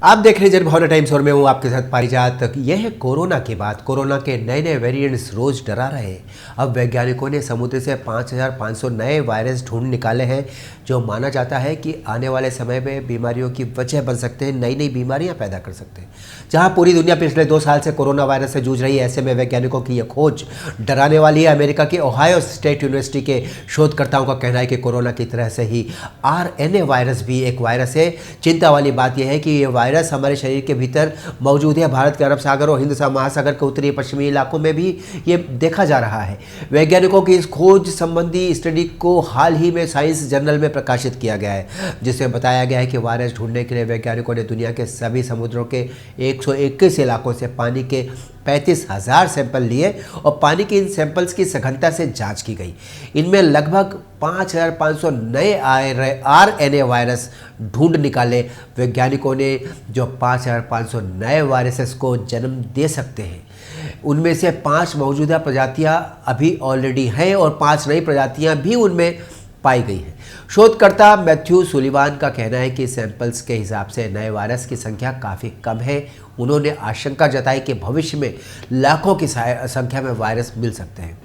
आप देख रहे हैं जनभावना टाइम्स और मैं हूं आपके साथ पारिजात। यह है कोरोना की बात। कोरोना के नए नए वेरिएंट्स रोज डरा रहे हैं। अब वैज्ञानिकों ने समुद्र से 5,500 नए वायरस ढूंढ निकाले हैं जो माना जाता है कि आने वाले समय में बीमारियों की वजह बन सकते हैं, नई नई बीमारियां पैदा कर सकते हैं। जहां पूरी दुनिया पिछले 2 साल से कोरोना वायरस से जूझ रही है, ऐसे में वैज्ञानिकों की यह खोज डराने वाली है। अमेरिका की ओहायो स्टेट यूनिवर्सिटी के शोधकर्ताओं का कहना है कि कोरोना की तरह से ही RNA वायरस भी एक वायरस है। चिंता वाली बात यह है कि ये वायरस हमारे शरीर के भीतर मौजूद है। भारत के अरब सागर और हिंद महासागर के उत्तरी पश्चिमी इलाकों में भी ये देखा जा रहा है। वैज्ञानिकों की इस खोज संबंधी स्टडी को हाल ही में साइंस जर्नल में प्रकाशित किया गया है, जिसमें बताया गया है कि वायरस ढूंढने के लिए वैज्ञानिकों ने दुनिया के सभी समुद्रों के 121 इलाकों से पानी के 35,000 सैंपल लिए और पानी के इन सैंपल्स की सघनता से जांच की गई। इनमें लगभग 5,500 नए RNA वायरस ढूंढ निकाले। वैज्ञानिकों ने जो 5,500 नए वायरसेस को जन्म दे सकते हैं, उनमें से 5 मौजूदा प्रजातियां अभी ऑलरेडी हैं और 5 नई प्रजातियां भी उनमें पाई गई है। शोधकर्ता मैथ्यू सुलिवान का कहना है कि सैंपल्स के हिसाब से नए वायरस की संख्या काफ़ी कम है। उन्होंने आशंका जताई कि भविष्य में लाखों की संख्या में वायरस मिल सकते हैं।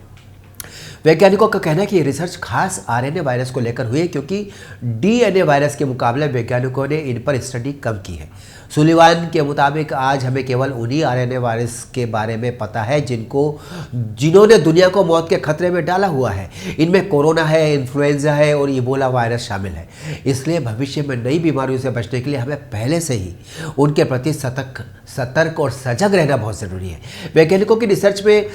वैज्ञानिकों का कहना है कि रिसर्च खास RNA वायरस को लेकर हुई है, क्योंकि DNA वायरस के मुकाबले वैज्ञानिकों ने इन पर स्टडी कम की है। सुलिवान के मुताबिक आज हमें केवल उन्हीं RNA वायरस के बारे में पता है जिन्होंने दुनिया को मौत के खतरे में डाला हुआ है। इनमें कोरोना है, इन्फ्लुएंजा है और इबोला वायरस शामिल है। इसलिए भविष्य में नई बीमारियों से बचने के लिए हमें पहले से ही उनके प्रति सतर्क और सजग रहना बहुत ज़रूरी है। वैज्ञानिकों की रिसर्च में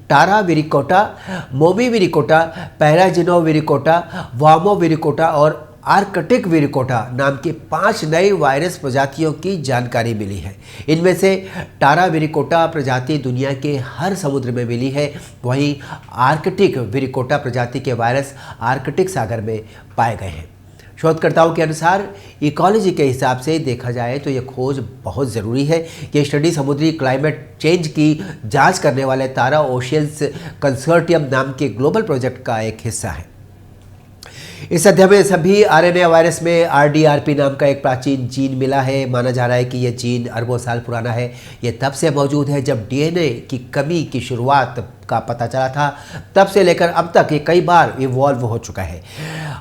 टारा विरिकोटा, मोमी विरिकोटा, पैराजिनो विरिकोटा, वामो विरिकोटा और आर्कटिक विरिकोटा नाम की 5 नई वायरस प्रजातियों की जानकारी मिली है। इनमें से टारा विरिकोटा प्रजाति दुनिया के हर समुद्र में मिली है, वहीं आर्कटिक विरिकोटा प्रजाति के वायरस आर्कटिक सागर में पाए गए हैं। शोधकर्ताओं के अनुसार इकोलॉजी के हिसाब से देखा जाए तो यह खोज बहुत ज़रूरी है। ये स्टडी समुद्री क्लाइमेट चेंज की जांच करने वाले तारा ओशियंस कंसोर्टियम नाम के ग्लोबल प्रोजेक्ट का एक हिस्सा है। इस अध्ययन में सभी RNA वायरस में RDRP नाम का एक प्राचीन जीन मिला है। माना जा रहा है कि यह जीन अरबों साल पुराना है। यह तब से मौजूद है जब DNA की कमी की शुरुआत का पता चला था। तब से लेकर अब तक ये कई बार इवॉल्व हो चुका है।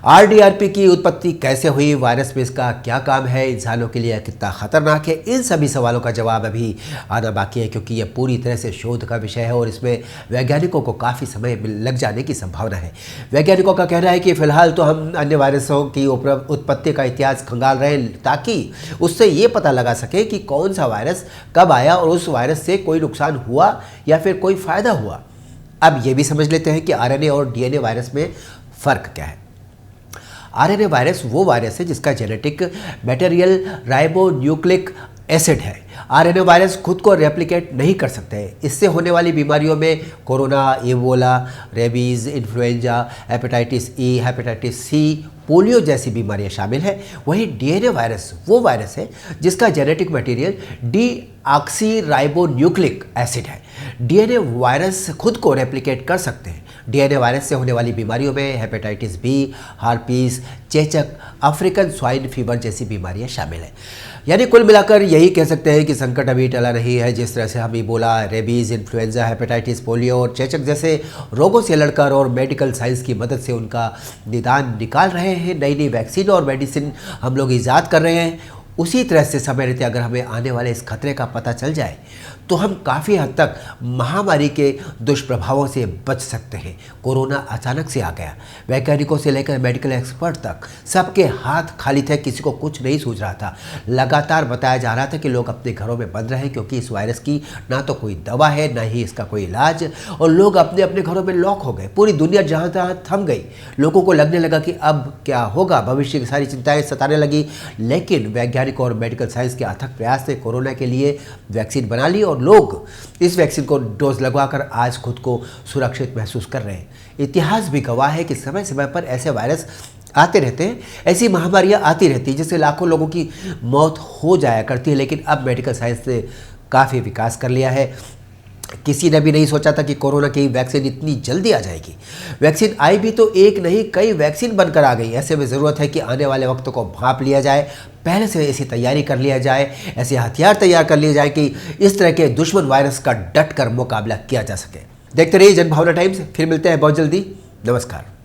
RDRP की उत्पत्ति कैसे हुई, वायरस में इसका क्या काम है, इंसानों के लिए कितना खतरनाक है, इन सभी सवालों का जवाब अभी आना बाकी है, क्योंकि यह पूरी तरह से शोध का विषय है और इसमें वैज्ञानिकों को काफ़ी समय लग जाने की संभावना है। वैज्ञानिकों का कहना है कि फिलहाल तो हम अन्य वायरसों की उत्पत्ति का इतिहास खंगाल रहे हैं, ताकि उससे ये पता लगा सके कि कौन सा वायरस कब आया और उस वायरस से कोई नुकसान हुआ या फिर कोई फ़ायदा हुआ। अब ये भी समझ लेते हैं कि RNA और DNA वायरस में फ़र्क क्या है। RNA वायरस वो वायरस है जिसका जेनेटिक मटेरियल राइबोन्यूक्लिक एसिड है। RNA वायरस खुद को रेप्लिकेट नहीं कर सकते हैं। इससे होने वाली बीमारियों में corona, Ebola, rabies, influenza, hepatitis E, hepatitis C, polio जैसी बीमारियां शामिल हैं। वहीं DNA वायरस वो वायरस है जिसका जेनेटिक मटेरियल डीऑक्सीराइबोन्यूक्लिक एसिड है। DNA वायरस खुद को रेप्लिकेट कर सकते हैं। DNA वायरस से होने वाली बीमारियों में हेपेटाइटिस B, हार्पीस, चेचक, अफ्रीकन स्वाइन फीवर जैसी बीमारियां शामिल हैं। यानी कुल मिलाकर यही कह सकते हैं कि संकट अभी टला नहीं है। जिस तरह से हम Ebola, rabies, influenza, hepatitis, polio और चेचक जैसे रोगों से लड़कर और मेडिकल साइंस की मदद से उनका निदान निकाल रहे हैं, नई नई वैक्सीन और मेडिसिन हम लोग ईजाद कर रहे हैं, उसी तरह से समय रहते अगर हमें आने वाले इस खतरे का पता चल जाए तो हम काफ़ी हद तक महामारी के दुष्प्रभावों से बच सकते हैं। कोरोना अचानक से आ गया। वैज्ञानिकों से लेकर मेडिकल एक्सपर्ट तक सबके हाथ खाली थे, किसी को कुछ नहीं सूझ रहा था। लगातार बताया जा रहा था कि लोग अपने घरों में बंद रहें, क्योंकि इस वायरस की ना तो कोई दवा है, ना ही इसका कोई इलाज, और लोग अपने अपने घरों में लॉक हो गए। पूरी दुनिया जहाँ तहाँ थम गई। लोगों को लगने लगा कि अब क्या होगा, भविष्य की सारी चिंताएँ सताने लगी। लेकिन वैज्ञानिकों और मेडिकल साइंस के अथक प्रयास ने कोरोना के लिए वैक्सीन बना ली और लोग इस वैक्सीन को डोज लगवाकर आज खुद को सुरक्षित महसूस कर रहे हैं। इतिहास भी गवाह है कि समय समय पर ऐसे वायरस आते रहते हैं, ऐसी महामारियां आती रहती हैं जिससे लाखों लोगों की मौत हो जाया करती है। लेकिन अब मेडिकल साइंस ने काफ़ी विकास कर लिया है। किसी ने भी नहीं सोचा था कि कोरोना की वैक्सीन इतनी जल्दी आ जाएगी। वैक्सीन आई भी तो एक नहीं कई वैक्सीन बनकर आ गई। ऐसे में ज़रूरत है कि आने वाले वक्त को भांप लिया जाए, पहले से ऐसी तैयारी कर लिया जाए, ऐसे हथियार तैयार कर लिए जाए कि इस तरह के दुश्मन वायरस का डट कर मुकाबला किया जा सके। देखते रहिए जनभावना टाइम्स, फिर मिलते हैं बहुत जल्दी। नमस्कार।